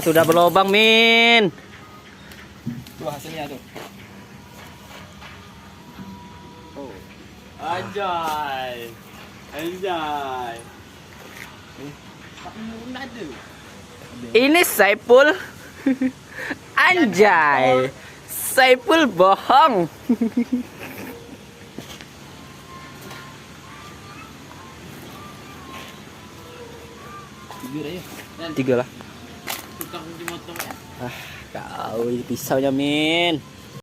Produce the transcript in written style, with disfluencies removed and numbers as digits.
sudah berlobang, Min. Tuh hasilnya tuh. Oh. Anjay. Anjay. Ini Saipul. Anjay. Saipul bohong. Tiga aja. 3 lah. Tukang kunci motor ya. Kau ini pisaunya, Min.